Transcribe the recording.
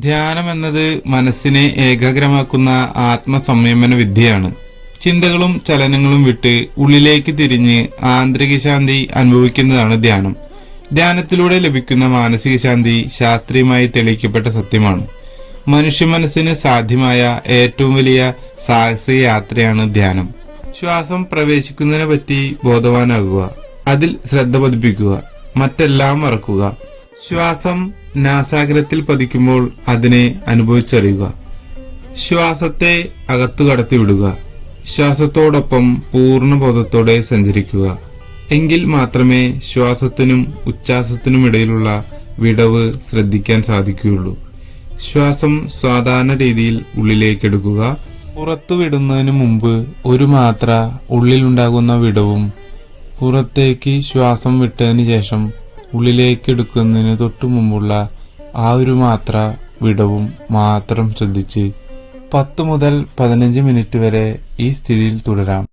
ധ്യാനം എന്നത് മനസ്സിനെ ഏകാഗ്രമാക്കുന്ന ആത്മസംയമന വിദ്യയാണ്. ചിന്തകളും ചലനങ്ങളും വിട്ട് ഉള്ളിലേക്ക് തിരിഞ്ഞ് ആന്തരിക ശാന്തി അനുഭവിക്കുന്നതാണ് ധ്യാനം. ധ്യാനത്തിലൂടെ ലഭിക്കുന്ന മാനസിക ശാന്തി ശാസ്ത്രീയമായി തെളിയിക്കപ്പെട്ട സത്യമാണ്. മനുഷ്യ മനസ്സിന് സാധ്യമായ ഏറ്റവും വലിയ സാഹസിക യാത്രയാണ് ധ്യാനം. ശ്വാസം പ്രവേശിക്കുന്നതിനെ പറ്റി ബോധവാനാകുക, അതിൽ ശ്രദ്ധ പതിപ്പിക്കുക, മറ്റെല്ലാം മറക്കുക. ശ്വാസം നാസാഗ്രത്തിൽ പതിക്കുമ്പോൾ അതിനെ അനുഭവിച്ചറിയുക. ശ്വാസത്തെ അകത്തു കടത്തിവിടുക. ശ്വാസത്തോടൊപ്പം പൂർണ്ണബോധത്തോടെ സഞ്ചരിക്കുക. എങ്കിൽ മാത്രമേ ശ്വാസത്തിനും ഉച്ഛ്വാസത്തിനും ഇടയിലുള്ള വിടവ് ശ്രദ്ധിക്കാൻ സാധിക്കുകയുള്ളൂ. ശ്വാസം സാധാരണ രീതിയിൽ ഉള്ളിലേക്കെടുക്കുക. പുറത്തുവിടുന്നതിന് മുമ്പ് ഒരു മാത്ര ഉള്ളിലുണ്ടാകുന്ന വിടവും പുറത്തേക്ക് ശ്വാസം വിട്ടതിന് ശേഷം ഉള്ളിലേക്ക് എടുക്കുന്നതിന് തൊട്ടു മുമ്പുള്ള ആ ഒരു മാത്ര വിടവും മാത്രം ശ്രദ്ധിച്ച് 10 മുതൽ 15 മിനിറ്റ് വരെ ഈ സ്ഥിതിയിൽ തുടരാം.